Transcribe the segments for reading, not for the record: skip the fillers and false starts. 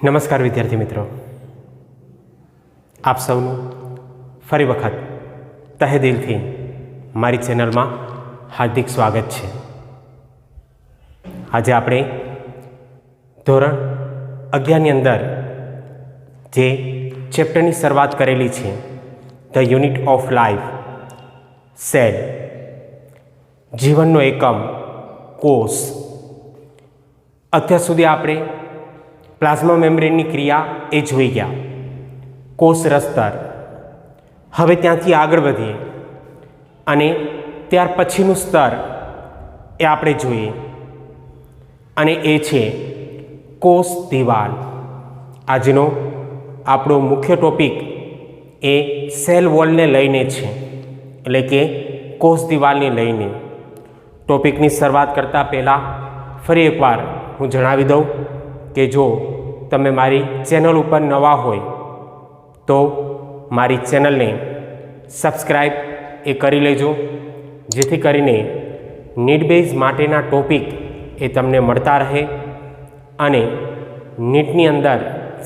નમસ્કાર વિદ્યાર્થી મિત્રો, આપ સૌનું ફરી વખત તહે દિલથી મારી ચેનલમાં હાર્દિક સ્વાગત છે. આજે આપણે ધોરણ 11ની અંદર જે ચેપ્ટરની શરૂઆત કરેલી છે, the unit of life, cell, જીવનનો એકમ, કોષ. અત્યાર સુધી આપણે પ્લાઝ્મા મેમ્બ્રેનની ક્રિયા એ જોઈ ગયા, કોષરસ સ્તર. હવે ત્યાંથી આગળ વધીએ અને ત્યાર પછીનું સ્તર એ આપણે જોઈએ, અને એ છે કોષ દિવાલ. આજનો આપણો મુખ્ય ટોપિક એ સેલ વોલને લઈને છે, એટલે કે કોષ દિવાલને લઈને. ટોપિકની શરૂઆત કરતાં પહેલાં ફરી એકવાર હું જણાવી દઉં કે જો તમે મારી ચેનલ ઉપર નવા હોય તો મારી ચેનલને સબસ્ક્રાઈબ એ કરી લેજો, જેથી કરીને નીટ બેઝ માટેના ટોપિક એ તમને મળતા રહે અને નીટની અંદર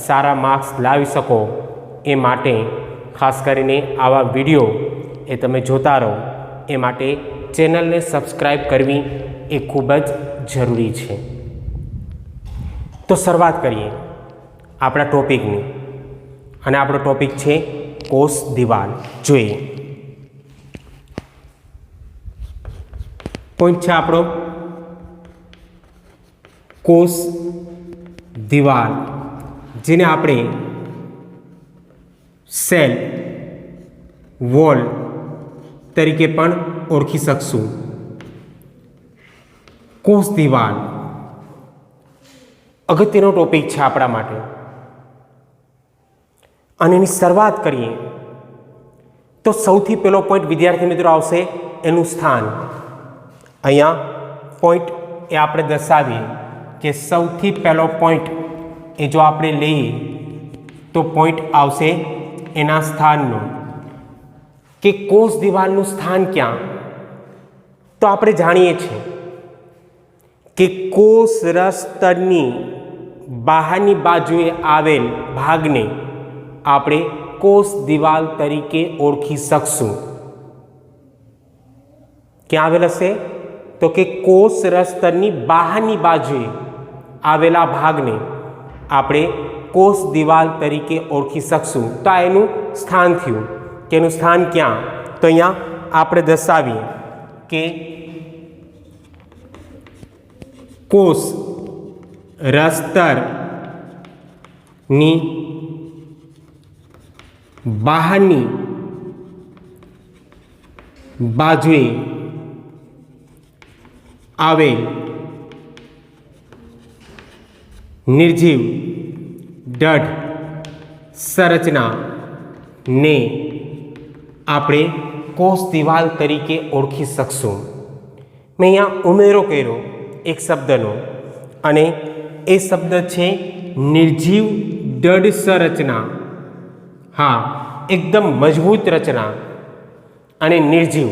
સારા માર્ક્સ લાવી શકો એ માટે ખાસ કરીને આવા વિડીયો એ તમે જોતા રહો એ માટે ચેનલને સબસ્ક્રાઈબ કરવી એ ખૂબ જ જરૂરી છે. તો શરૂઆત કરીએ આપણા ટોપિકની, અને આપણો ટોપિક છે કોષ દિવાલ. જોઈએ, પોઈન્ટ છે આપણો કોષ દિવાલ, જેને આપણે સેલ વોલ તરીકે પણ ઓળખી શકશું. કોષ દિવાલ અગત્યનો ટોપિક છે આપણા માટે, અને એની શરૂઆત કરીએ તો સૌથી પહેલો પોઈન્ટ વિદ્યાર્થી મિત્રો આવશે એનું સ્થાન. અહીંયા પોઈન્ટ એ આપણે દર્શાવીએ કે સૌથી પહેલો પોઈન્ટ એ જો આપણે લઈએ તો પોઈન્ટ આવશે એના સ્થાનનો, કે કોષ દિવાલનું સ્થાન ક્યાં. તો આપણે જાણીએ છીએ કે કોષરસ સ્તરની બહારની બાજુએ આવેલ ભાગને આપણે કોષ દિવાલ તરીકે ઓળખી શકશું. ક્યાં આવેલ હશે? તો કે કોષરસ સ્તરની બહારની બાજુએ આવેલા ભાગને આપણે કોષ દિવાલ તરીકે ઓળખી શકશું. તો આ એનું સ્થાન થયું, કે એનું સ્થાન ક્યાં? તો અહીંયા આપણે દર્શાવીએ કે કોષ રસસ્તરની બહારની બાજુએ આવેલ નિર્જીવ દઢ સંરચનાને આપણે કોષ દિવાલ તરીકે ઓળખી શકશું. મેં અહીંયા ઉમેરો કર્યો એક શબ્દનો, અને એ શબ્દ છે નિર્જીવ દઢ સંરચના. હા, એકદમ મજબૂત રચના અને નિર્જીવ,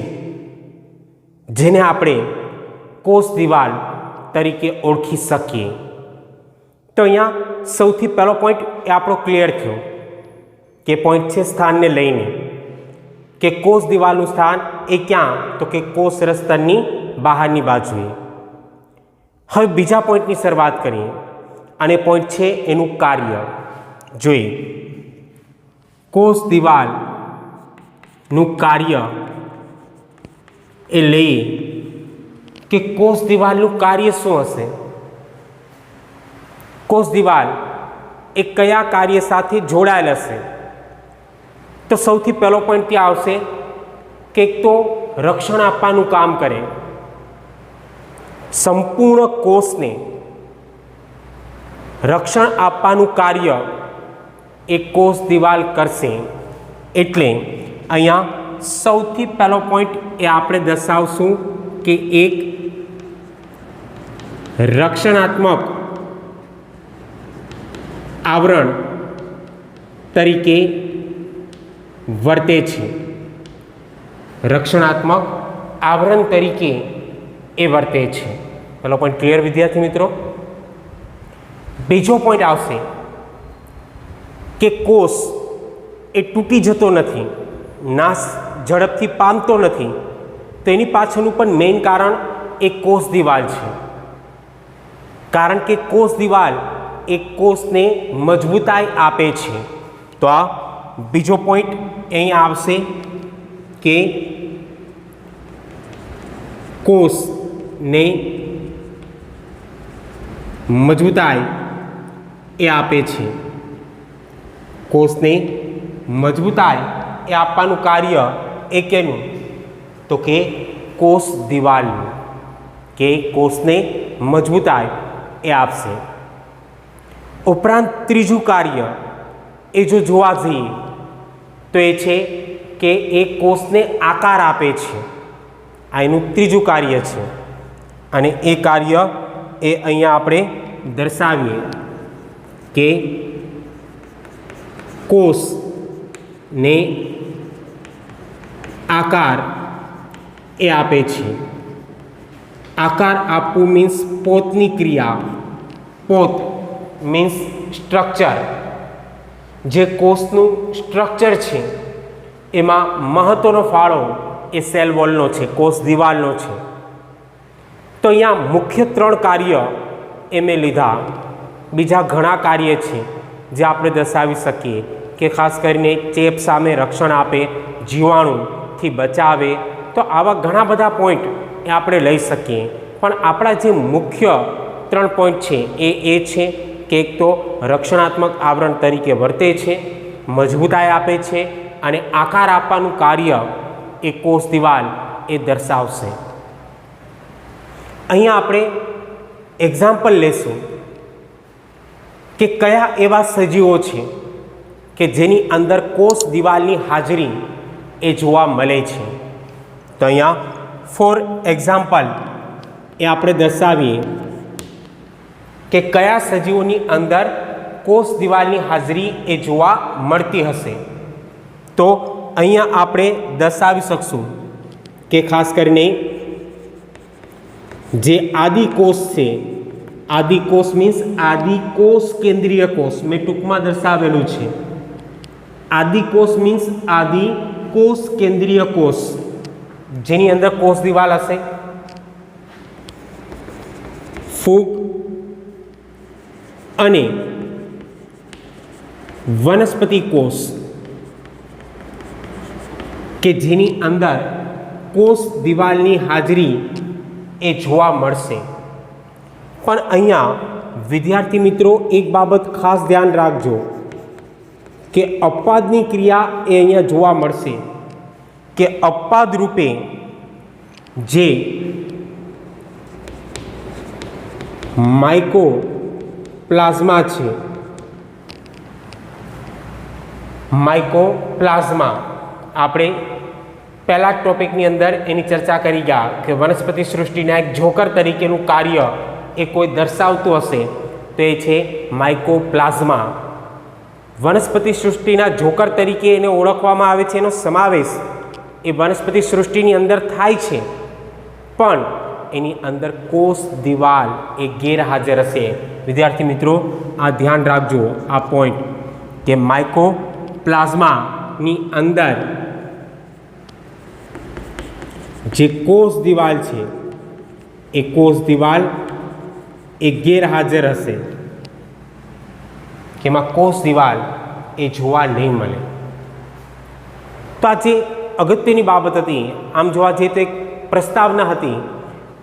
જેને આપણે કોષ દિવાલ તરીકે ઓળખી શકીએ. તો અહીંયા સૌથી પહેલો પોઈન્ટ એ આપણો ક્લિયર થયો, કે પોઈન્ટ છે સ્થાનને લઈને, કે કોષ દિવાલનું સ્થાન એ ક્યાં? તો કે કોષરસ સ્તરની બહારની બાજુએ. હવે બીજા પોઈન્ટની શરૂઆત કરીએ, અને પોઈન્ટ છે એનું કાર્ય. જોઈએ, કોષ દિવાલનું કાર્ય એ લઈએ કે કોષ દિવાલનું કાર્ય શું હશે. કોષ દિવાલ એ કયા કાર્ય સાથે જોડાયેલ હશે? તો સૌથી પહેલો પોઈન્ટ ત્યાં આવશે કે એક તો રક્ષણ આપવાનું કામ કરે. સંપૂર્ણ કોષને રક્ષણ આપવાનું કાર્ય એ કોષ દિવાલ કરશે. એટલે અહીંયા સૌથી પહેલો પોઈન્ટ એ આપણે દર્શાવશું કે એક રક્ષણાત્મક આવરણ તરીકે વર્તે છે. રક્ષણાત્મક આવરણ તરીકે એ વર્તે છે. પહેલો પોઈન્ટ ક્લિયર વિદ્યાર્થી મિત્રો. બીજો પોઈન્ટ આવશે કે કોષ એ તૂટી જતો નથી, નાશ ઝડપથી પામતો નથી, તો એની પાછળનું પણ મેઇન કારણ એ કોષ દિવાલ છે. કારણ કે કોષ દિવાલ એ કોષને મજબૂતાઈ આપે છે. તો આ બીજો પોઈન્ટ અહીં આવશે કે કોષને મજબૂતાઈ એ આપે છે. કોષને મજબૂતાઈ એ આપવાનું કાર્ય એ કેનું? તો કે કોષ દિવાલનું, કે કોષને મજબૂતાઈ એ આપશે. ઉપરાંત ત્રીજું કાર્ય એ જો જોવા જઈએ તો એ છે કે એ કોષને આકાર આપે છે. આ એનું ત્રીજું કાર્ય છે. અને એ કાર્ય એ અહીંયા આપણે દર્શાવીએ કે કોષને આકાર એ આપે છે. આકાર આપવું મીન્સ પોતની ક્રિયા. પોત મીન્સ સ્ટ્રક્ચર. જે કોષનું સ્ટ્રક્ચર છે એમાં મહત્વનો ફાળો એ સેલ વોલનો છે, કોષ દિવાલનો છે. તો અહીંયા મુખ્ય 3 કાર્ય એ મેં લીધા. બીજા ઘણા કાર્ય છે જે આપણે દર્શાવી શકીએ કે ખાસ કરીને ચેપ સામે રક્ષણ આપે, જીવાણુથી બચાવે. તો આવા ઘણા બધા પોઈન્ટ એ આપણે લઈ શકીએ. પણ આપણા જે મુખ્ય 3 પોઈન્ટ છે એ છે કે એક તો રક્ષણાત્મક આવરણ તરીકે વર્તે છે, મજબૂતાઈ આપે છે અને આકાર આપવાનું કાર્ય એ કોષ દિવાલ એ દર્શાવશે. અહીંયા આપણે એક્ઝામ્પલ લેશું કે કયા એવા સજીવો છે કે જેની અંદર કોષ દિવાલની હાજરી એ જોવા મળે છે. તો અહીંયા ફોર એક્ઝામ્પલ એ આપણે દર્શાવીએ કે કયા સજીવોની અંદર કોષ દિવાલની હાજરી એ જોવા મળતી હશે. તો અહીંયા આપણે દર્શાવી શકશું કે ખાસ કરીને જે આદિકોષ છે, આદિકોષ મીન્સ આદિકોષ કેન્દ્રીય કોષ, મેં ટૂંકમાં દર્શાવેલું છે. આદિકોષ મીન્સ આદિકોષ કેન્દ્રીય કોષ, જેની અંદર કોષ દિવાલ હશે. ફૂગ અને વનસ્પતિ કોષ કે જેની અંદર કોષ દિવાલની હાજરી એ જોવા મળશે. પણ અહીંયા વિદ્યાર્થી મિત્રો એક બાબત ખાસ ધ્યાન રાખજો કે અપવાદની ક્રિયા એ અહીંયા જોવા મળશે કે અપવાદ રૂપે જે માઇકોપ્લાઝ્મા છે, માઇકોપ્લાઝ્મા આપણે પહેલા જ ટોપિકની અંદર એની ચર્ચા કરી ગયા કે વનસ્પતિ સૃષ્ટિના એક જોકર તરીકેનું કાર્ય એ કોઈ દર્શાવતું હશે તો એ છે માઇકોપ્લાઝ્મા. વનસ્પતિ સૃષ્ટિના જોકર તરીકે એને ઓળખવામાં આવે છે. એનો સમાવેશ એ વનસ્પતિ સૃષ્ટિની અંદર થાય છે, પણ એની અંદર કોષ દિવાલ એ ગેરહાજર હશે. વિદ્યાર્થી મિત્રો આ ધ્યાન રાખજો આ પોઈન્ટ કે માઇકોપ્લાઝમાની અંદર જે કોષ દિવાલ છે એ કોષ દિવાલ એ ગેરહાજર હશે, કે એમાં કોષ દિવાલ એ જોવા નહીં મળે. તો આ જે અગત્યની બાબત હતી, આમ જોવા જઈએ તો એક પ્રસ્તાવના હતી,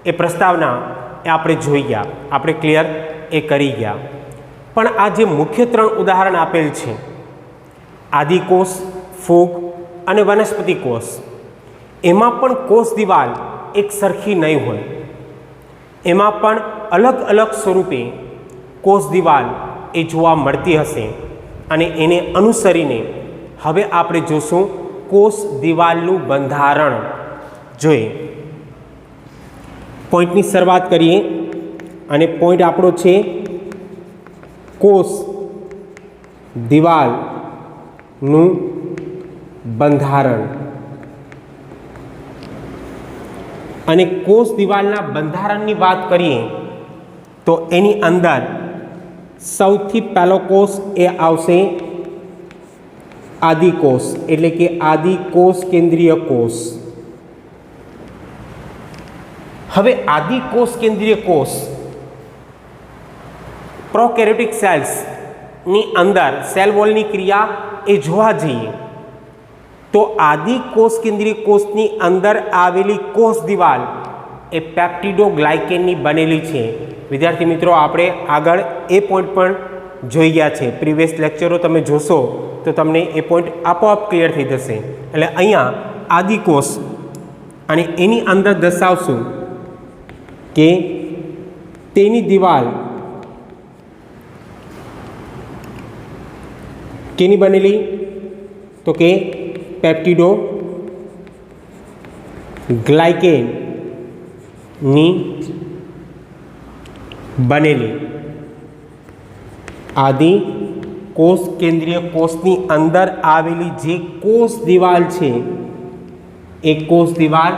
એ પ્રસ્તાવના એ આપણે જોઈ ગયા, આપણે ક્લિયર એ કરી ગયા. પણ આ જે મુખ્ય 3 ઉદાહરણ આપેલ છે, આદિકોષ, ફૂગ અને વનસ્પતિ કોષ, એમાં પણ કોષ દિવાલ એક સરખી નહીં હોય. એમાં પણ અલગ અલગ સ્વરૂપે કોષ દિવાલ એ જોવા મળતી હશે. અને એને અનુસરીને હવે આપણે જોશું કોષ દિવાલનું બંધારણ જોઈએ. પોઈન્ટની શરૂઆત કરીએ અને પોઈન્ટ આપણો છે કોષ દિવાલનું બંધારણ. અને કોષ દિવાલના બંધારણની વાત કરીએ તો એની અંદર સૌથી પહેલો કોષ એ આવશે આદિકોષ એટલે કે આદિકોષ કેન્દ્રીય કોષ. હવે આદિકોષ કેન્દ્રીય કોષ પ્રોકેરિયોટિક સેલ્સની અંદર સેલ વોલની ક્રિયા એ જોવા જઈએ તો આદિકોષ કેન્દ્રીય કોષની અંદર આવેલી કોષ દિવાલ એ પેપ્ટિડોગ્લાયકેનની બનેલી છે. વિદ્યાર્થી મિત્રો, આપણે આગળ એ પોઈન્ટ પણ જોઈ ગયા છે. પ્રીવિયસ લેક્ચરો તમે જોશો તો તમને એ પોઈન્ટ આપોઆપ ક્લિયર થઈ જશે. એટલે અહીંયા આદિકોષ અને એની અંદર દર્શાવશું કે તેની દિવાલ કેની બનેલી, તો કે પેપ્ટિડોગ્લાયકેનની બનેલી. આદિકોષ કેન્દ્રીય કોષની અંદર આવેલી જે કોષ દિવાલ છે એ કોષ દિવાલ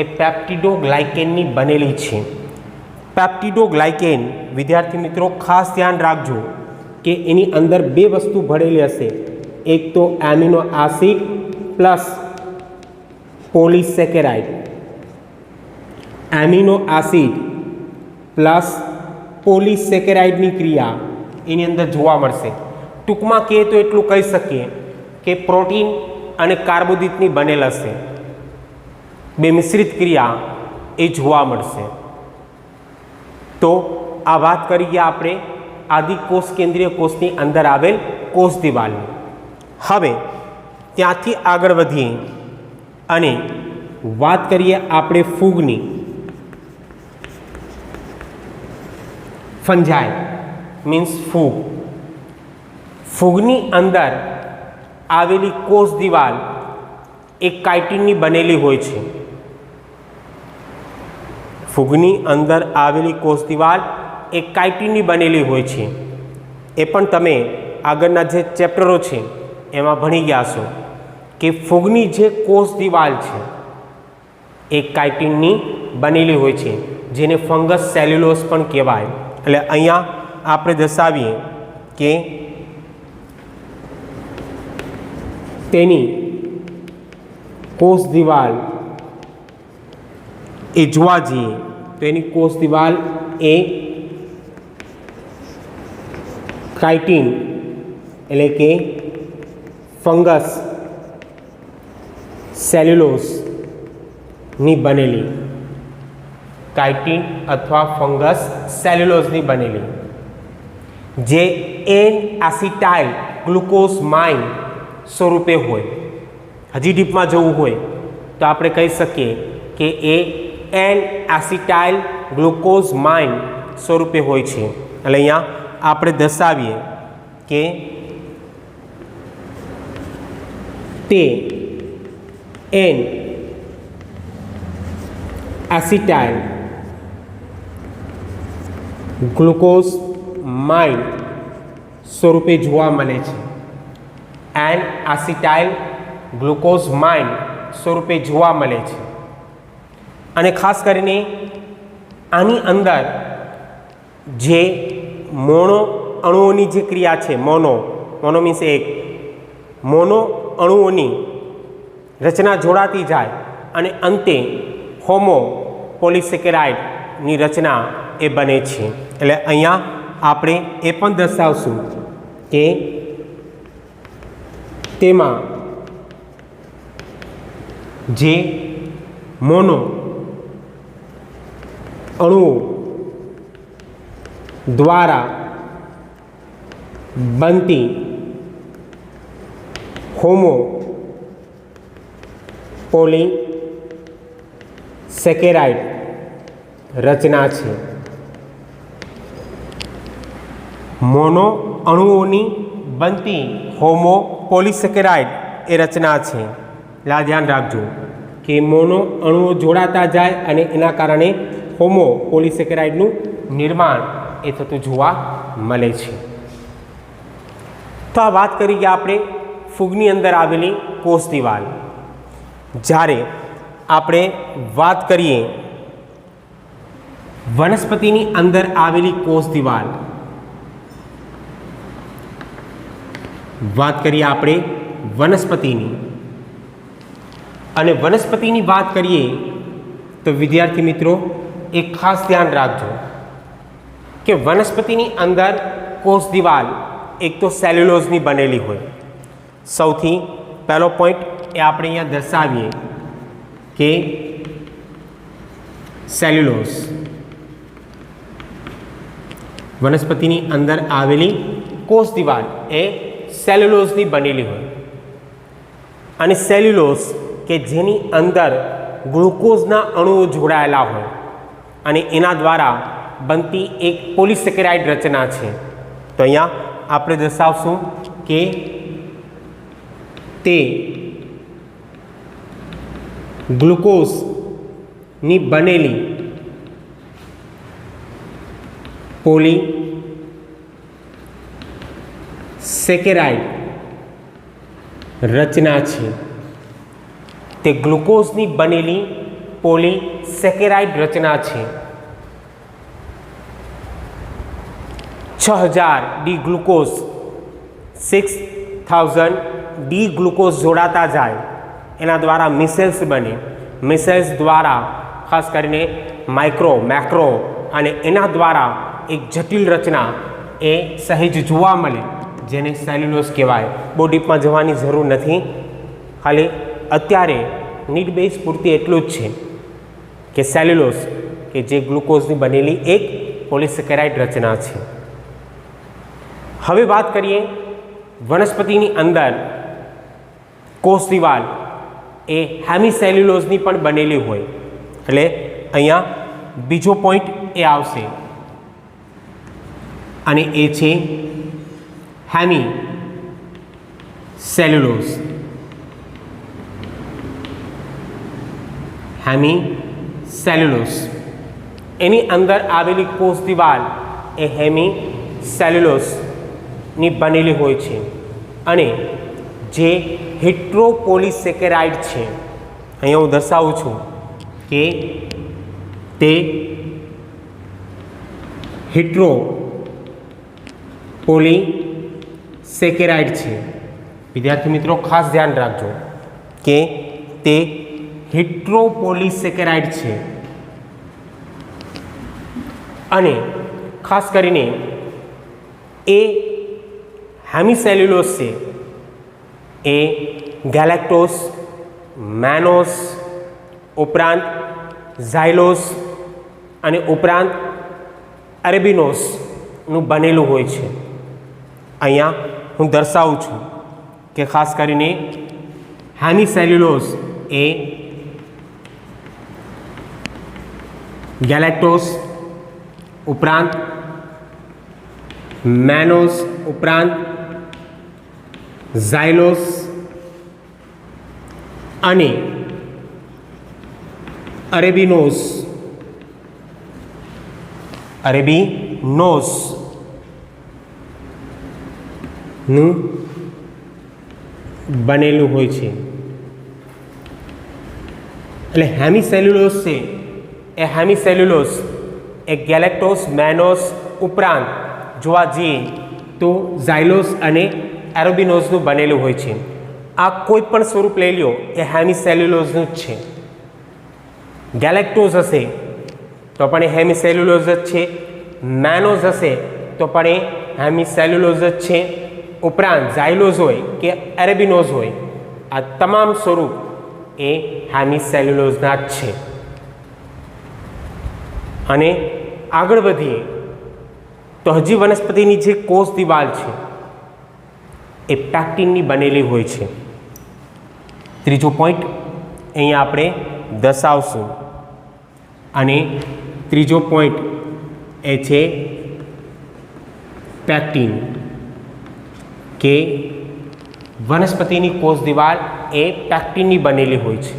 એ પેપ્ટિડોગ્લાયકેનની બનેલી છે. પેપ્ટિડોગ્લાયકેન, વિદ્યાર્થી મિત્રો ખાસ ધ્યાન રાખજો કે એની અંદર બે વસ્તુ ભળેલી હશે. એક તો amino acid plus polysaccharide. Amino acid plus પોલિસેકેરાઇડની ક્રિયા એની અંદર જોવા મળશે. ટૂંકમાં કહીએ તો એટલું કહી શકીએ કે પ્રોટીન અને કાર્બોદિતની બનેલ હશે. બે મિશ્રિત ક્રિયા એ જોવા મળશે. તો આ વાત કરીએ આપણે આદિકોષ કેન્દ્રીય કોષની અંદર આવેલ કોષ દિવાલની. હવે ત્યાંથી આગળ વધીએ અને વાત કરીએ આપણે ફૂગની. ફંજાઈ મીન્સ ફૂગ. ફૂગની અંદર આવેલી કોષ દિવાલ એ કાઇટિનની બનેલી હોય છે. ફૂગની અંદર આવેલી કોષ દિવાલ એ કાઇટિનની બનેલી હોય છે. એ પણ તમે આગળના જે ચેપ્ટરો છે એમાં ભણી ગયા છો કે ફૂગની જે કોષ દિવાલ છે એ કાઇટિનની બનેલી હોય છે, જેને ફંગસ સેલ્યુલોસ પણ કહેવાય. એટલે અહીંયા આપણે દર્શાવીએ કે તેની કોષ દિવાલ એ જોવા જઈએ તો એની કોષ દિવાલ એ કાઇટિન એટલે કે ફંગસ સેલ્યુલોસની બનેલી. કાઇટિન અથવા ફંગસ સેલ્યુલોઝની બનેલી જે એન એસિટાઇલ ગ્લુકોઝમાઇન સ્વરૂપે હોય. હજી ડીપમાં જવું હોય તો આપણે કહી શકીએ કે એ એન એસિટાઇલ ગ્લુકોઝમાઇન સ્વરૂપે હોય છે. એટલે અહીંયા આપણે દર્શાવીએ કે તે એન એસિટાઇલ ગ્લુકોઝમાઇન સ્વરૂપે જોવા મળે છે. એન એસિટાઇલ ગ્લુકોઝમાઇન સ્વરૂપે જોવા મળે છે. અને ખાસ કરીને આની અંદર જે મોનો અણુઓની જે ક્રિયા છે, મોનો મીન્સ એક, મોનો અણુઓની રચના જોડાતી જાય અને અંતે હોમો પોલિસેકેરાઇડની રચના એ બને છે. એટલે અહીંયા આપણે એ પણ દર્શાવશું કે તેમાં જે મોનો અણુઓ દ્વારા બનતી હોમો પોલિસેકેરાઇડ રચના છે. મોનો અણુઓની બનતી હોમો પોલિસેકેરાઇડ એ રચના છે. એટલે આ ધ્યાન રાખજો કે મોનો અણુઓ જોડાતા જાય અને એના કારણે હોમો પોલિસેકેરાઇડનું નિર્માણ એ થતું જોવા મળે છે. તો આ વાત કરી ગયા આપણે ફૂગની અંદર આવેલી કોષ દિવાલ. જ્યારે આપણે વાત કરીએ વનસ્પતિની અંદર આવેલી કોષ દિવાલ, વાત કરીએ આપણે વનસ્પતિની. અને વનસ્પતિની વાત કરીએ તો વિદ્યાર્થી મિત્રો એક ખાસ ધ્યાન રાખજો કે વનસ્પતિની અંદર કોષ દિવાલ એક તો સેલ્યુલોઝની બનેલી હોય. સૌથી પહેલો પોઈન્ટ એ આપણે અહીંયા દર્શાવીએ કે સેલ્યુલોઝ વનસ્પતિની અંદર આવેલી કોષ દિવાલ એ સેલ્યુલોઝની બનેલી હોય. અને સેલ્યુલોઝ કે જેની અંદર ગ્લુકોઝના અણુઓ જોડાયેલા હોય અને એના દ્વારા બનતી એક પોલિસેકેરાઇડ રચના છે. તો અહીંયા આપણે દર્શાવશું કે તે ગ્લુકોઝની બનેલી પોલિસેકેરાઇડ રચના છે. તે ગ્લુકોઝની બનેલી પોલિસેકેરાઇડ રચના છે. 6000 ડી ગ્લુકોઝ 6000 ડી ગ્લુકોઝ જોડાતા જાય એના દ્વારા મિસેલ્સ બને. મિસેલ્સ દ્વારા ખાસ કરીને માઇક્રો મેક્રો અને એના દ્વારા એક જટિલ રચના એ સહેજ જોવા મળે જેને સેલ્યુલોઝ કહેવાય. બહુ ડીપમાં જવાની જરૂર નથી, ખાલી અત્યારે નીડ બેઝ પૂરતી એટલું જ છે કે સેલ્યુલોઝ કે જે ગ્લુકોઝની બનેલી એક પોલિસેકેરાઇડ રચના છે. હવે વાત કરીએ વનસ્પતિની અંદર કોષ દિવાલ એ હેમિસેલ્યુલોઝની પણ બનેલી હોય. એટલે અહીંયા બીજો પોઈન્ટ એ આવશે અને એ છે હેમિસેલ્યુલોઝ. હેમિસેલ્યુલોઝ એની અંદર આવેલી કોષ દિવાલ એ હેમિસેલ્યુલોઝની બનેલી હોય છે. અને જે હેટ્રોપોલિસેકેરાઇડ છે, અહીંયા હું દર્શાવું છું કે તે હેટ્રોપોલિસેકેરાઇડ છે. વિદ્યાર્થી મિત્રો ખાસ ધ્યાન રાખજો કે તે હેટ્રોપોલિસેકેરાઇડ છે. અને ખાસ કરીને એ હેમિસેલ્યુલોઝ છે એ ગેલેક્ટોઝ, મેનોઝ ઉપરાંત ઝાયલોઝ અને ઉપરાંત અરેબિનોઝનું બનેલું હોય છે. અહીંયા હું દર્શાવું છું કે ખાસ કરીને હેમિસેલ્યુલોઝ એ ગેલેક્ટોઝ ઉપરાંત મેનોઝ ઉપરાંત ઝાયલોઝ અને અરેબિનોઝનું બનેલું હોય છે. એટલે હેમિસેલ્યુલોઝ છે એ હેમિસેલ્યુલોઝ એ ગેલેક્ટોઝ, મેનોઝ ઉપરાંત જોવા જઈએ તો ઝાયલોઝ અને એરોબિનોઝનું બનેલું હોય છે. આ કોઈ પણ સ્વરૂપ લઈ લો એ હેમિસેલ્યુલોઝનું જ છે. ગેલેક્ટોઝ હશે તો પણ એ હેમિસેલ્યુલોઝ જ છે, મેનોઝ હશે તો પણ એ હેમિસેલ્યુલોઝ જ છે, ઉપરાંત ઝાયલોઝ હોય કે એરેબિનોઝ હોય આ તમામ સ્વરૂપ એ હેમિસેલ્યુલોઝના જ છે. અને આગળ વધીએ તો હજી વનસ્પતિની જે કોષ દિવાલ છે એ પેક્ટિનની બનેલી હોય છે. ત્રીજો પોઈન્ટ અહીંયા આપણે દર્શાવશું અને ત્રીજો પોઈન્ટ એ છે પેક્ટિન કે વનસ્પતિની કોષ દિવાલ એ પેક્ટિનની બનેલી હોય છે.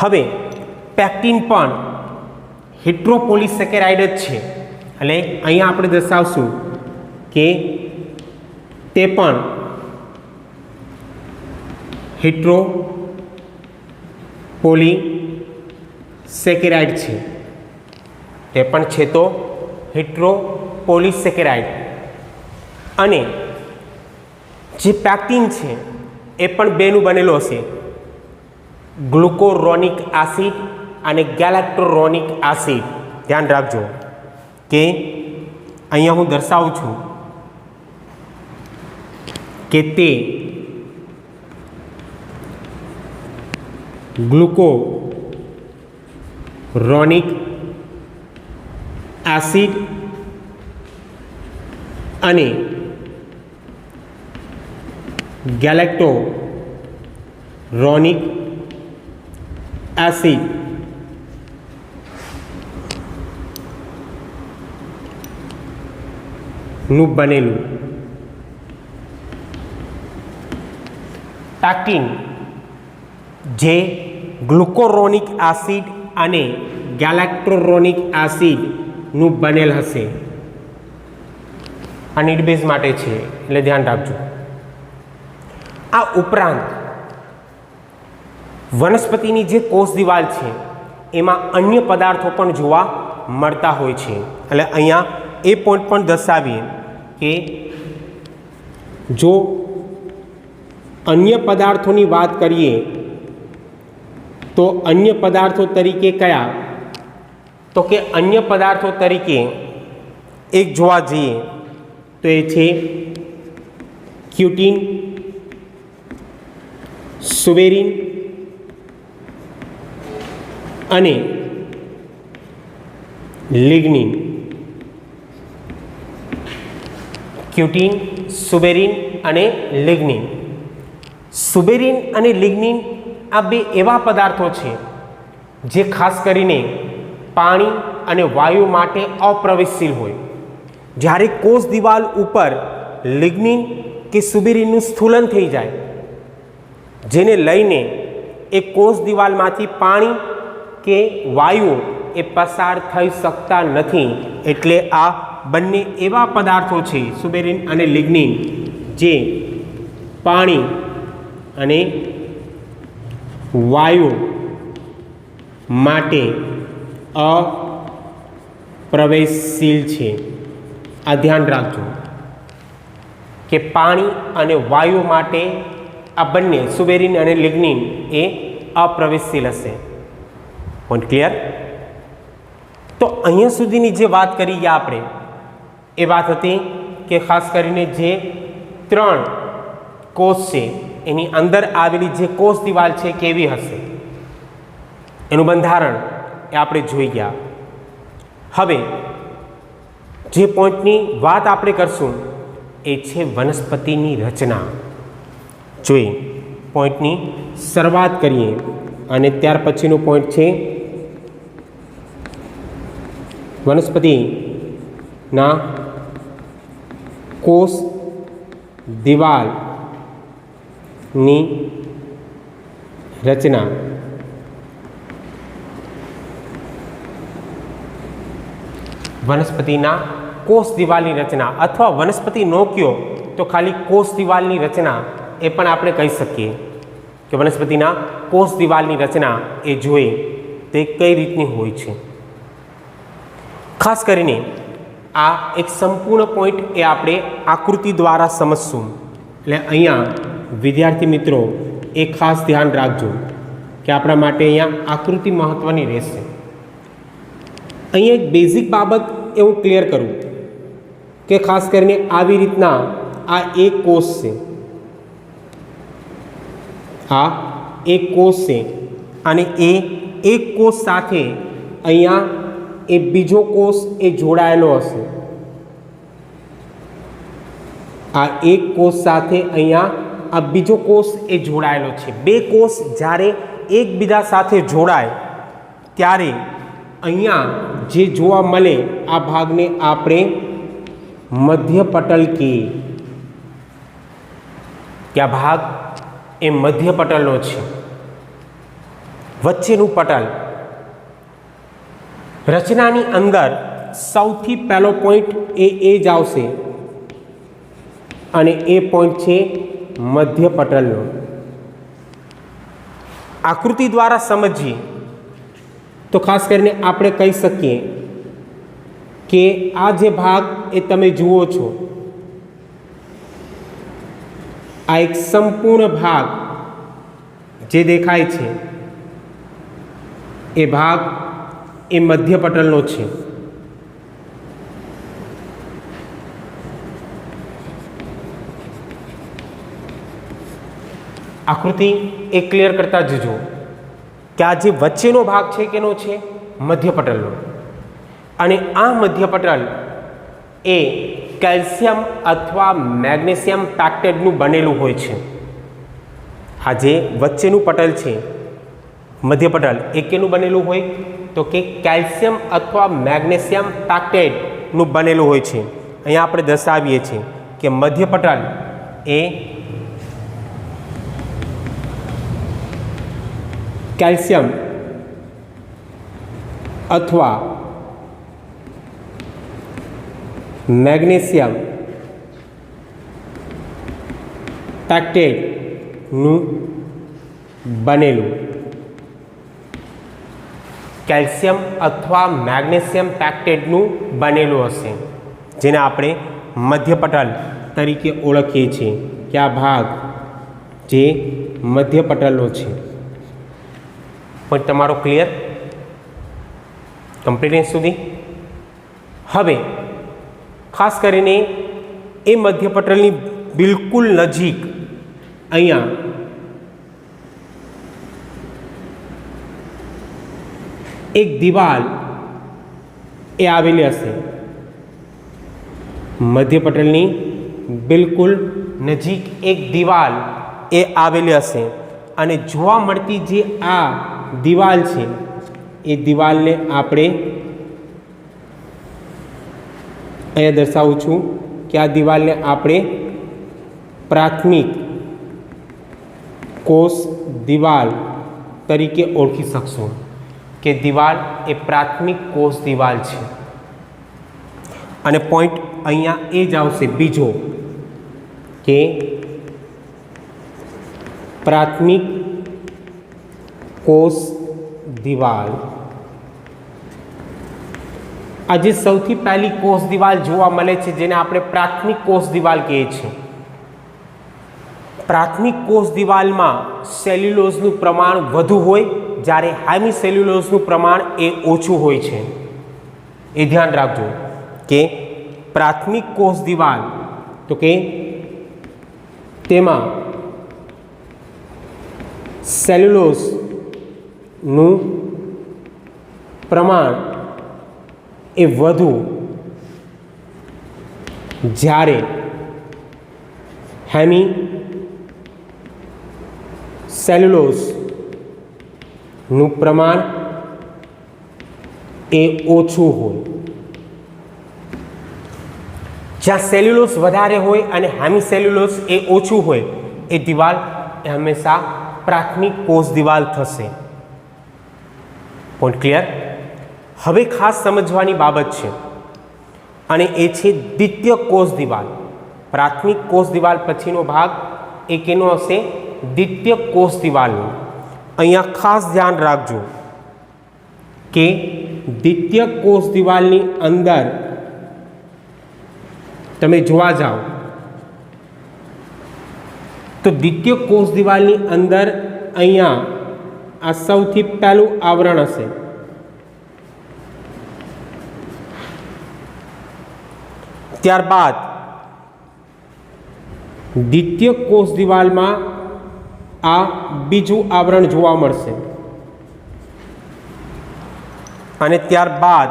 હવે પેક્ટિન પણ હેટ્રોપોલિસેકેરાઇડ જ છે. એટલે અહીંયા આપણે દર્શાવશું કે તે પણ હેટ્રોપોલિસેકેરાઇડ છે. તે પણ છે તો હેટ્રોપોલિસેકેરાઇડ. અને જે પેક્ટિન છે એ પણ બેનું બનેલું હશે, ગ્લુકોરોનિક એસિડ અને ગેલેક્ટોરોનિક એસિડ. ધ્યાન રાખજો કે અહીંયા હું દર્શાવું છું કે તે ગ્લુકોરોનિક એસિડ અને ગેલેક્ટોરોનિક એસિડ નું બનેલું પેક્ટિન જે ગ્લુકોરોનિક એસિડ અને ગેલેક્ટોરોનિક એસિડનું બનેલ હશે આ નીડ બેઝ માટે છે, એટલે ધ્યાન રાખજો. આ ઉપરાંત વનસ્પતિની જે કોષ દિવાલ છે એમાં અન્ય પદાર્થો પણ જોવા મળતા હોય છે. એટલે અહીંયા એ પોઈન્ટ પણ દર્શાવીએ કે જો અન્ય પદાર્થોની વાત કરીએ તો અન્ય પદાર્થો તરીકે કયા, તો કે અન્ય પદાર્થો તરીકે એક જોવા જઈએ તો એ છે ક્યુટીન, સુવેરીન અને લિગ્નિન. ક્યુટીન, સુવેરીન અને લિગ્નિન. સુવેરીન અને લિગ્નિન આ બે એવા પદાર્થો છે જે ખાસ કરીને પાણી અને વાયુ માટે અપ્રવેશશીલ હોય. જ્યારે કોષ દિવાલ ઉપર લિગ્નિન કે સુવેરીનનું સ્થૂલન થઈ જાય, જેને લઈને એ કોષ દિવાલમાંથી પાણી કે વાયુ એ પસાર થઈ શકતા નથી. એટલે આ બંને એવા પદાર્થો છે સુવેરીન અને લિગ્નિન જે પાણી અને વાયુ માટે અપ્રવેશશીલ છે. આ ધ્યાન રાખજો કે પાણી અને વાયુ માટે આ બંને સુવેરીન અને લિગ્નિન એ અપ્રવેશશીલ હશે. Point clear? તો અહીંયા સુધીની જે વાત કરી આપણે એ વાત હતી કે ખાસ કરીને જે 3 કોષ છે એની અંદર આવેલી જે કોષ દિવાલ છે કેવી હશે એનું બંધારણ એ આપણે જોઈ ગયા. હવે જે પોઈન્ટની વાત આપણે કરશું એ છે વનસ્પતિની રચના. જોઈએ પોઈન્ટની શરૂઆત કરીએ અને ત્યાર પછીનું પોઈન્ટ છે વનસ્પતિના કોષ દિવાલની રચના. વનસ્પતિના કોષ દિવાલની રચના અથવા વનસ્પતિ ન કહો તો ખાલી કોષ દિવાલની રચના એ પણ આપણે કહી શકીએ કે વનસ્પતિના કોષ દિવાલની રચના એ જોઈએ તે કઈ રીતની હોય છે. ખાસ કરીને આ એક સંપૂર્ણ પોઈન્ટ એ આપણે આકૃતિ દ્વારા સમજશું. એટલે અહીંયા વિદ્યાર્થી મિત્રો એ ખાસ ધ્યાન રાખજો કે આપણા માટે અહીંયા આકૃતિ મહત્ત્વની રહેશે. અહીંયા એક બેઝિક બાબત એવું ક્લિયર કરું કે ખાસ કરીને આવી રીતના આ એક કોષ છે, આ એક કોષ છે અને એ એક કોષ સાથે અહીંયા એ બીજો કોષ એ જોડાયેલો હશે. આ એક કોષ સાથે અહીંયા આ બીજો કોષ એ જોડાયેલો છે. બે કોષ જ્યારે એકબીજા સાથે જોડાય ત્યારે અહીંયા જે જોવા મળે આ ભાગને આપણે મધ્યપટલ કહીએ કે આ ભાગ એ મધ્યપટલનો છે, વચ્ચેનું પટલ. રચનાની અંદર સૌથી પહેલો પોઈન્ટ એ જ આવશે અને એ પોઈન્ટ છે મધ્યપટલનો. આકૃતિ દ્વારા સમજીએ તો ખાસ કરીને આપણે કહી શકીએ કે આ જે ભાગ એ તમે જુઓ છો આ એક સંપૂર્ણ ભાગ જે દેખાય છે એ ભાગ એ મધ્ય પટલનો છે. આકૃતિ એ ક્લિયર કરતા જજો કે આ જે વચ્ચેનો ભાગ છે કેનો છે? મધ્ય પટલનો. અને આ મધ્ય પટલ એ કેલ્શિયમ અથવા મેગ્નેશિયમ પેક્ટેટનું બનેલું હોય છે. આ જે વચ્ચેનું પટલ છે મધ્ય પટલ એ કેનું બનેલું હોય? તો કે કેલ્શિયમ અથવા મેગ્નેશિયમ પેક્ટેટનું બનેલું હોય છે. અહીંયા આપણે દર્શાવીએ છીએ કે મધ્ય પટલ એ કેલ્શિયમ અથવા મેગ્નેશિયમ પેક્ટેટનું બનેલું. કેલ્શિયમ અથવા મેગ્નેશિયમ પેક્ટેટનું બનેલું હશે, જેને આપણે મધ્ય પટલ તરીકે ઓળખીએ છીએ કે આ ભાગ જે મધ્ય પટલનો છે. પણ તમારો ક્લિયર કમ્પ્લીટ સુધી? હવે ખાસ કરીને એ મધ્ય પટલની બિલકુલ નજીક અહીંયા એક દિવાલ એ આવેલી હશે. મધ્ય પટલની બિલકુલ નજીક એક દિવાલ એ આવેલી હશે અને જોવા મળતી જે આ દિવાલ છે એ દિવાલને આપણે અહીંયા દર્શાવું છું કે આ દિવાલને આપણે પ્રાથમિક કોષ દિવાલ તરીકે ઓળખી શકશું કે દિવાલ એ પ્રાથમિક કોષ દિવાલ છે. અને પોઈન્ટ અહીંયા એ જ આવશે બીજો કે પ્રાથમિક કોષ દિવાલ. આજે સૌથી પહેલી કોષ દિવાલ જોવા મળે છે જેને આપણે પ્રાથમિક કોષ દિવાલ કહીએ છીએ. પ્રાથમિક કોષ દિવાલમાં સેલ્યુલોઝનું પ્રમાણ વધુ હોય જ્યારે હેમી સેલ્યુલોઝનું પ્રમાણ એ ઓછું હોય છે. એ ધ્યાન રાખજો કે પ્રાથમિક કોષ દિવાલ તો કે તેમાં સેલ્યુલોઝનું પ્રમાણ એ વધુ, જ્યારે હેમી સેલ્યુલોઝનું પ્રમાણ એ ઓછું હોય. જ્યાં સેલ્યુલોઝ વધારે હોય અને હેમી સેલ્યુલોઝ એ ઓછું હોય એ દિવાલ એ હંમેશા પ્રાથમિક કોષ દિવાલ થશે. Point clear? હવે ખાસ સમજવાની બાબત છે અને એ છે દ્વિતીય કોષ દિવાલ. પ્રાથમિક કોષ દિવાલ પછીનો ભાગ એ કેનો હશે? દ્વિતીય કોષ દિવાલનો. અહીંયા ખાસ ધ્યાન રાખજો કે દ્વિતીય કોષ દિવાલની અંદર તમે જોવા જાઓ તો દ્વિતીય કોષ દિવાલની અંદર અહીંયા આ સૌથી પહેલું આવરણ હશે. ત્યારબાદ દ્વિતીય કોષ દિવાલમાં આ બીજું આવરણ જોવા મળશે અને ત્યારબાદ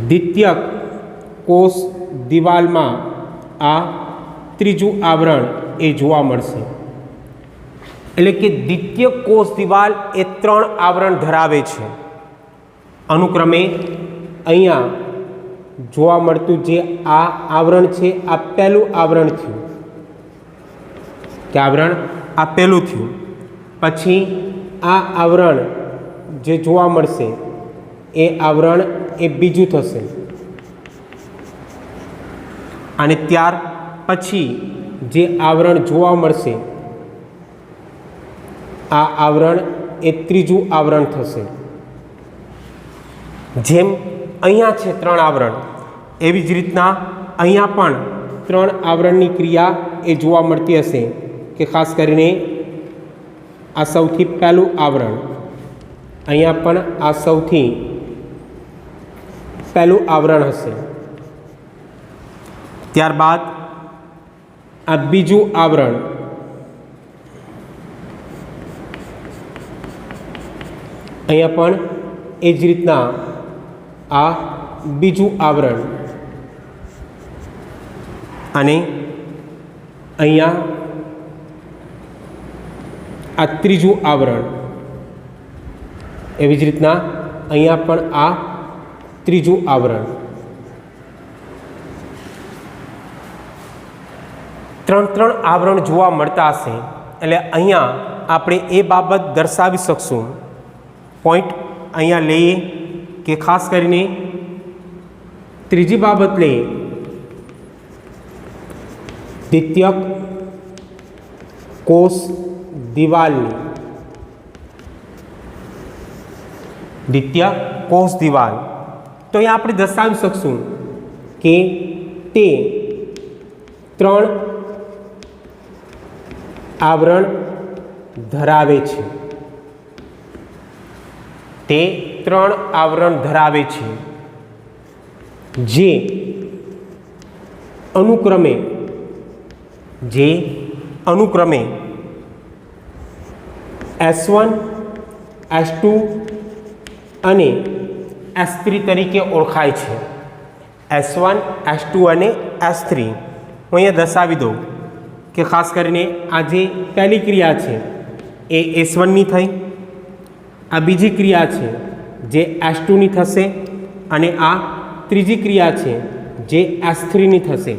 દ્વિતીય કોષ દિવાલમાં આ ત્રીજું આવરણ એ જોવા મળશે. એટલે કે દ્વિતીય કોષ દિવાલ એ 3 આવરણ ધરાવે છે. અનુક્રમે અહીંયા જોવા મળતું જે આ આવરણ છે આ પહેલું આવરણ થયું કે આવરણ આ પહેલું થયું. પછી આ આવરણ જે જોવા મળશે એ આવરણ એ બીજું થશે અને ત્યાર પછી જે આવરણ જોવા મળશે આ આવરણ એ ત્રીજું આવરણ થશે. જેમ અહીંયા છે 3 આવરણ, એવી જ રીતના અહીંયા પણ 3 આવરણની ક્રિયા એ જોવા મળતી હશે કે ખાસ કરીને આ સૌથી પહેલું આવરણ, અહીંયા પણ આ સૌથી પહેલું આવરણ હશે. ત્યારબાદ આ બીજું આવરણ, અહીંયા પણ એ જ રીતના આ બીજું આવરણ અને અહીંયા આ ત્રીજું આવરણ, એવી જ રીતના અહીંયા પણ આ ત્રીજું આવરણ. 3 આવરણ જોવા મળતા હશે એટલે અહીંયા આપણે એ બાબત દર્શાવી શકશું. પોઈન્ટ અહીંયા લઈએ કે ખાસ કરીને ત્રીજી બાબત લઈએ, દ્વિતીયક કોષ દિવાલની, દ્વિતીય કોષ દિવાલ. તો અહીંયા આપણે દર્શાવી શકશું કે તે 3 આવરણ ધરાવે છે, તે 3 આવરણ ધરાવે છે જે અનુક્રમે S1, S2 અને S3 તરીકે ઓળખાય છે. S1, S2 અને S3 હું અહીંયા દર્શાવી દઉં કે ખાસ કરીને આ જે પહેલી ક્રિયા છે એ S1ની થઈ, આ બીજી ક્રિયા છે જે S2ની થશે અને આ ત્રીજી ક્રિયા છે જે S3ની થશે.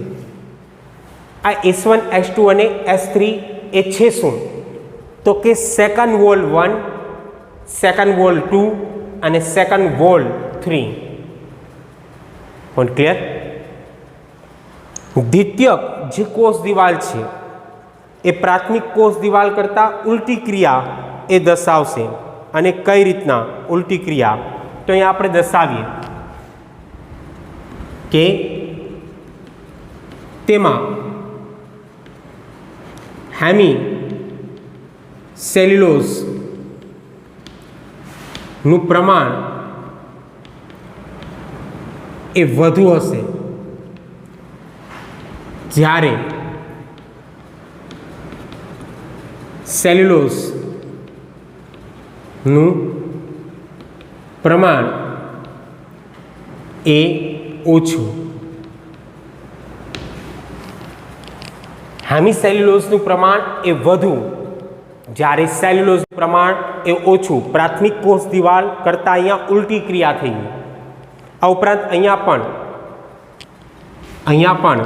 આ S1, S2 અને S3 એ છે શું? તો કે સેકન્ડ વોલ 1, સેકન્ડ વોલ 2 અને સેકન્ડ વોલ 3. Point clear? દ્વિતીયક જે કોષ દિવાલ છે એ પ્રાથમિક કોષ દિવાલ કરતાં ઉલટી ક્રિયા એ દર્શાવશે. અને કઈ રીતના ઉલટી ક્રિયા? તો અહીંયા આપણે દર્શાવીએ કે તેમાં હેમી સેલ્યુલોઝનું પ્રમાણ એ વધુ હશે, જ્યારે સેલ્યુલોઝનું પ્રમાણ એ ઓછું. હેમી સેલ્યુલોઝનું પ્રમાણ એ વધુ, જ્યારે સેલ્યુલોઝનું પ્રમાણ એ ઓછું. પ્રાથમિક કોષ દિવાલ કરતાં અહીંયા ઉલટી ક્રિયા થઈ. આ ઉપરાંત અહીંયા પણ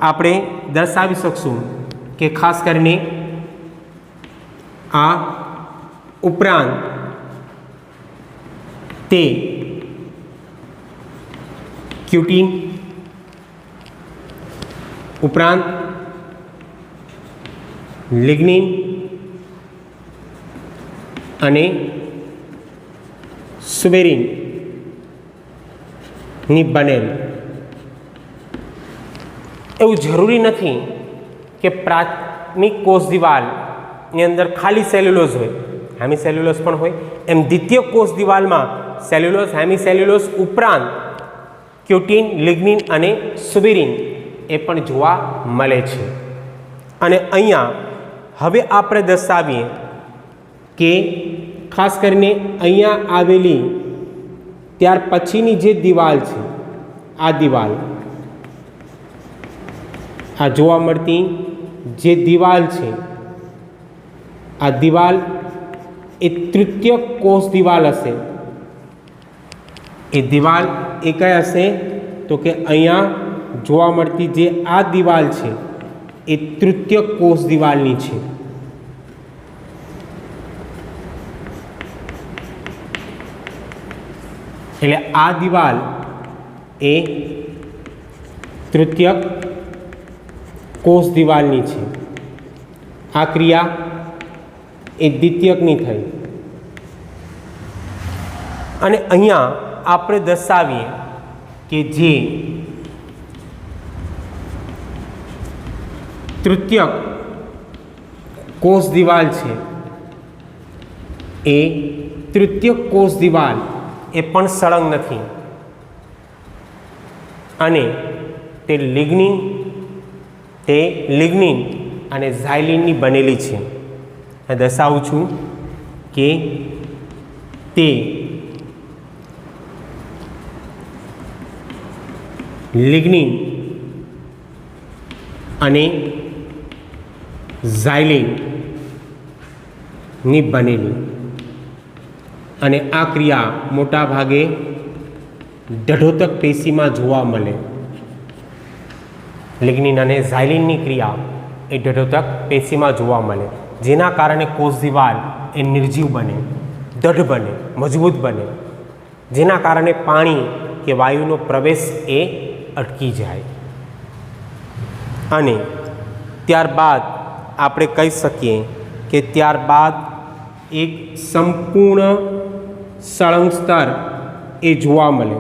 આપણે દર્શાવી શકશું કે ખાસ કરીને આ ઉપરાંત તે ક્યુટીન ઉપરાંત લિગ્નિન અને સુબેરિનની બનેલ. એવું જરૂરી નથી કે પ્રાથમિક કોષ દિવાલની અંદર ખાલી સેલ્યુલોઝ હોય, હેમી સેલ્યુલોઝ પણ હોય. એમ દ્વિતીય કોષ દિવાલમાં સેલ્યુલોઝ, હેમી સેલ્યુલોઝ ઉપરાંત ક્યુટીન, લિગ્નિન અને સુબેરિન એ પણ જોવા મળે છે. અને અહીંયા હવે આપણે દર્શાવીએ કે ખાસ કરીને અહીંયા આવેલી ત્યાર પછીની જે દિવાલ છે, આ દિવાલ, આ જોવા મળતી જે દિવાલ છે, આ દિવાલ એ તૃતીય કોષ દિવાલ હશે. એ દિવાલ એ કઈ હશે? તો કે અહીંયા જોવા મળતી જે આ દિવાલ છે એ તૃતીય કોષ દિવાલની છે. એટલે આ દિવાલ એ તૃતીય કોષ દિવાલની છે. આ ક્રિયા એ દ્વિતીયકની થઈ. અને અહીંયા આપણે દર્શાવીએ કે જે તૃતીયક કોષ દિવાલ છે એ તૃતીયક કોષ દિવાલ એ પણ સળંગ નથી અને તે લિગ્નિન અને ઝાયલિનની બનેલી છે. દર્શાવું છું કે તે લિગ્નિન અને ઝાયલિનની બનેલી અને આ ક્રિયા મોટા ભાગે દઢોતક પેશીમાં જોવા મળે. લિગ્નિન અને ઝાયલિનની ક્રિયા એ દઢોતક પેશીમાં જોવા મળે, જેના કારણે કોષ દિવાલ એ નિર્જીવ બને, દઢ બને, મજબૂત બને, જેના કારણે પાણી કે વાયુનો પ્રવેશ એ અટકી જાય. અને ત્યારબાદ આપણે કહી શકીએ કે ત્યારબાદ એક સંપૂર્ણ સળંગ સ્તર એ જોવા મળે.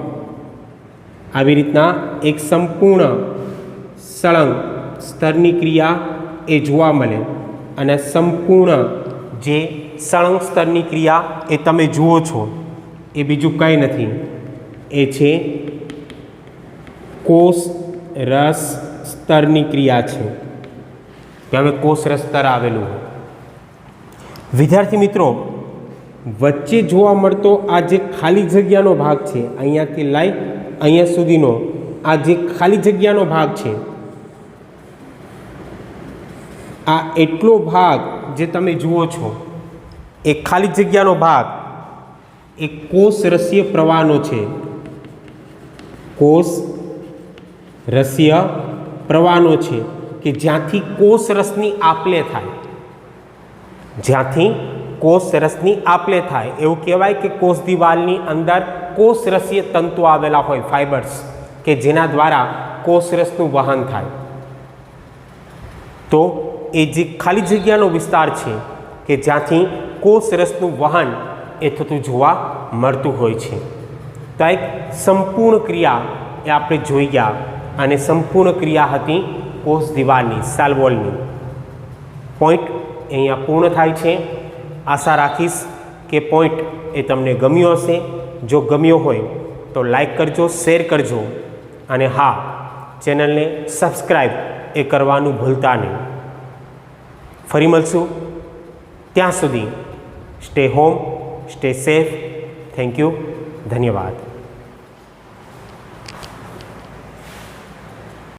આવી રીતના એક સંપૂર્ણ સળંગ સ્તરની ક્રિયા એ જોવા મળે અને સંપૂર્ણ જે સળંગ સ્તરની ક્રિયા એ તમે જુઓ છો એ બીજું કંઈ નથી, એ છે કોષ રસ સ્તરની ક્રિયા છે. કે હવે કોષ રસ સ્તર આવેલું હોય. વિદ્યાર્થી મિત્રો, વચ્ચે જોવા મળતો આ જે ખાલી જગ્યાનો ભાગ છે, અહીંયાથી લઈ અહીંયા સુધીનો આ જે ખાલી જગ્યાનો ભાગ છે, આ એટલો ભાગ જે તમે જુઓ છો એ ખાલી જગ્યાનો ભાગ એ કોષ રસીય પ્રવાહનો છે. કોષ રસીય પ્રવાહનો છે કે જ્યાંથી કોષ રસની આપલે થાય, જ્યાંથી કોષ રસની આપલે થાય. એવું કહેવાય કે કોષ દિવાલની અંદર કોષ રસીય તંતુ આવેલા હોય, ફાઇબર્સ, કે જેના દ્વારા કોષ રસનું વહન થાય. તો એ જે ખાલી જગ્યાનો વિસ્તાર છે કે જ્યાંથી કોષ રસનું વહન એ થતું જોવા મળતું હોય છે. તો એક સંપૂર્ણ ક્રિયા એ આપણે જોઈ ગયા અને સંપૂર્ણ ક્રિયા હતી કોષ દિવાલની, સેલ વોલની. પોઈન્ટ અહીંયા પૂર્ણ થાય છે. આશા રાખીશ કે પોઈન્ટ એ તમને ગમ્યો હશે. જો ગમ્યો હોય તો લાઈક કરજો, શેર કરજો અને હા, ચેનલને સબસ્ક્રાઈબ એ કરવાનું ભૂલતા નહીં. ફરી મળશું. ત્યાં સુધી stay home, stay safe. Thank you. ધન્યવાદ.